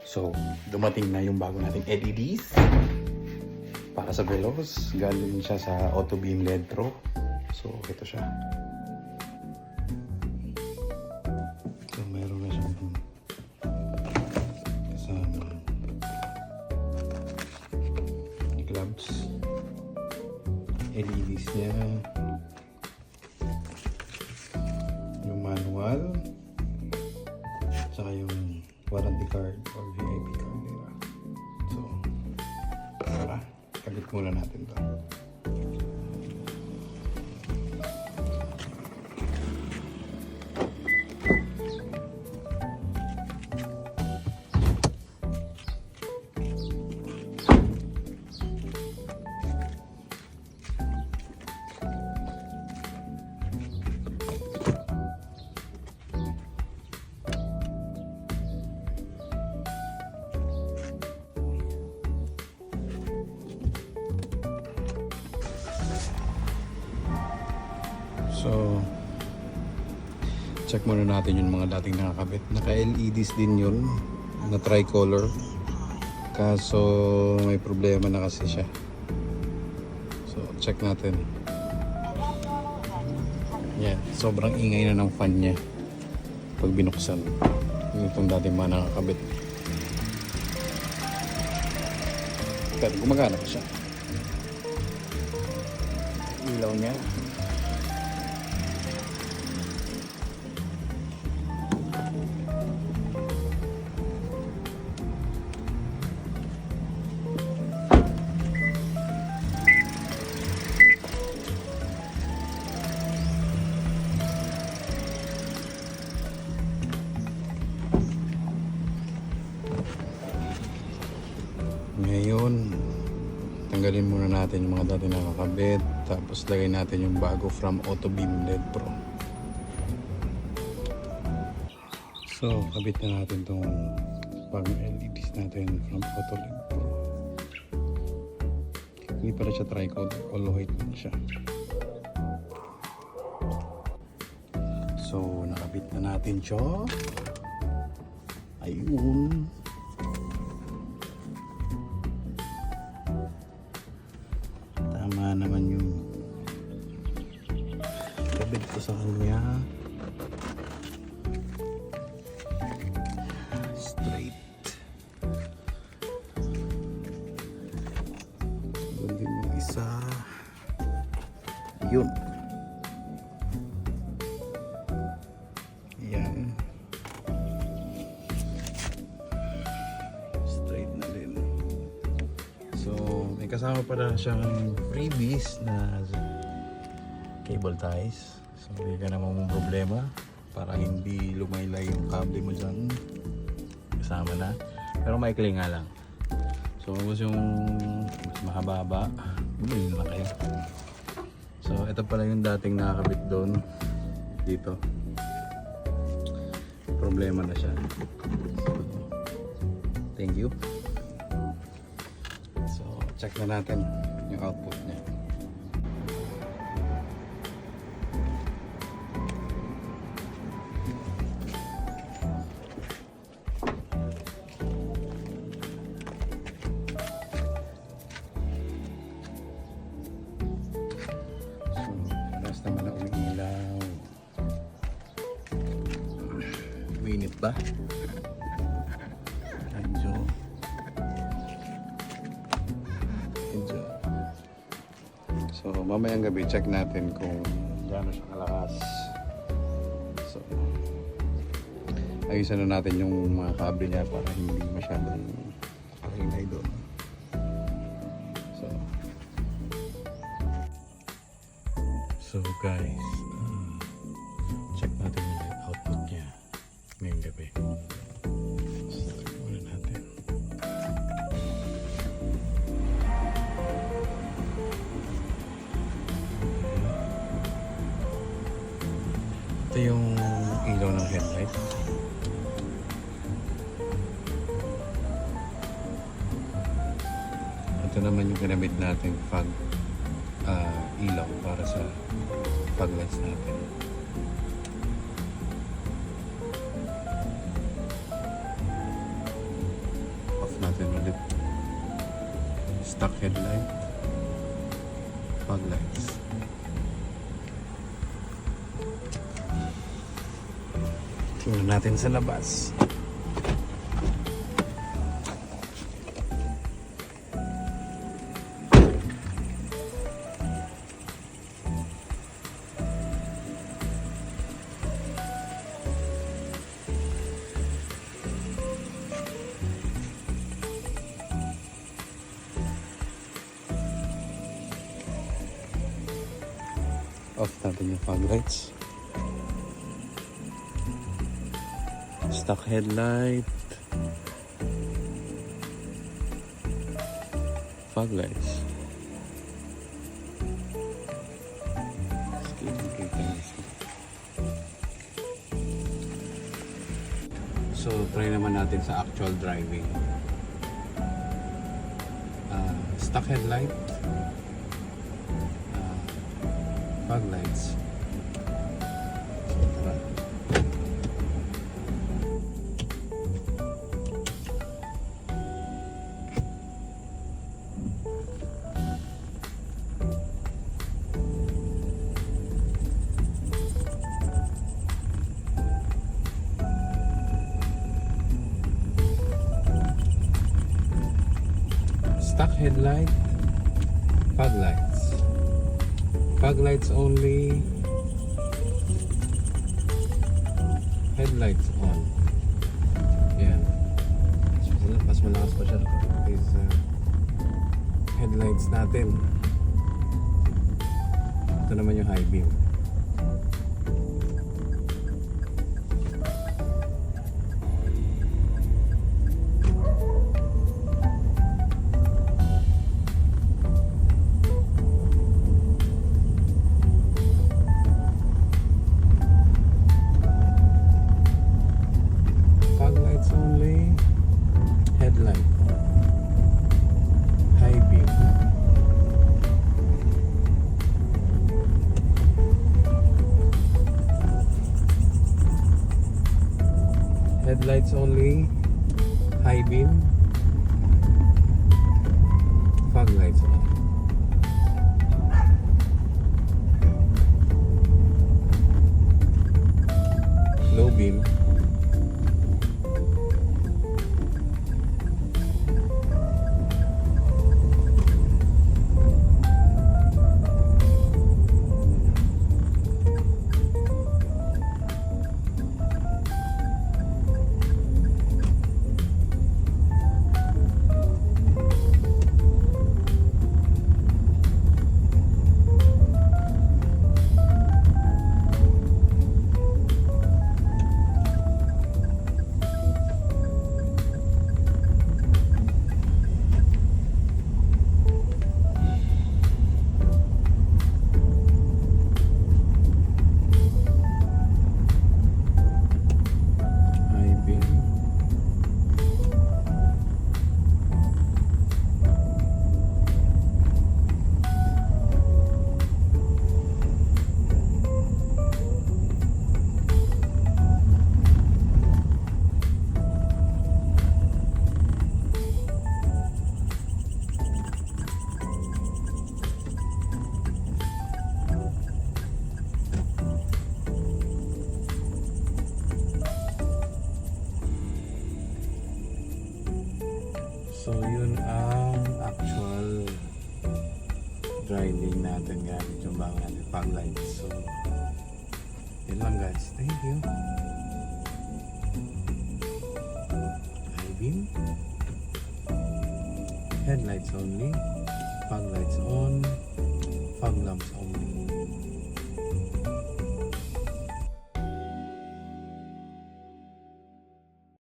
So, dumating na yung bago nating LEDs para sa Veloz. Galing siya sa Auto Beam LED Pro. So, ito siya. So, meron na siyang kasama gloves, LEDs niya, yung manual, saka yung warranty card or VIP card nila. So, tara, kabit muna natin ito. So, check muna natin yung mga dating nakakabit. Naka-LEDs din yun, na tricolor. Kaso may problema na kasi siya. So, check natin. Yan, sobrang ingay na ng fan niya pag binuksan. Itong dating mga nakakabit. Pero gumagana pa siya. Ilaw niya. Ngayon, tanggalin muna natin yung mga dati nakakabit, tapos lagay natin yung bago from Auto Beam LED Pro. So, kabit na natin itong bagong LEDs natin from Auto LED Pro. Hindi pala siya tricolor, all white lang siya. So, nakabit na natin siya. Ayun. Tama naman yung kabit ko sa kanya. Straight. Doon din yung isa. Yun. Yan. Straight na din. So, may kasama pala siyang freebies na cable ties. So, hindi ka namang problema para hindi lumaylay yung kable mo dyan. Kasama na. Pero maikli nga lang. So, kung gusto yung mas mahaba-haba, bumili na kayo. So, ito pala yung dating nakakabit doon. Dito. Problema na siya. So, thank you. So, check na natin yung output niya. So, last naman na umiilaw. Mainit ba? Medyo. So, mamayang gabi check natin kung gaano siya kalakas. So, ayusan na natin yung mga kable niya para hindi masyadong maingay doon. So guys, check natin yung output niya ngayong gabi. So, muna natin. Ito yung ilaw ng headlight. Ito naman yung ginamit natin fog ilaw para sa fog lights natin. natin ulit. Stock headlight, fog lights. Tingnan natin sa labas. Off natin yung fog lights. Stock headlight, fog lights. So try naman natin sa actual driving. Stock headlight, fog lights. So, tara. Stock headlight, fog lights. Fog lights only, headlights on. Yan. Mas malakas pa siya kaysa headlights natin. Ito naman yung high beam. Only headlight, high beam, headlights only, high beam, fog lights on. Low beam, so yun ang actual driving natin gamit yung bago natin fog lights. So yun lang guys, thank you. High beam, headlights only, fog lights on, fog lamps on.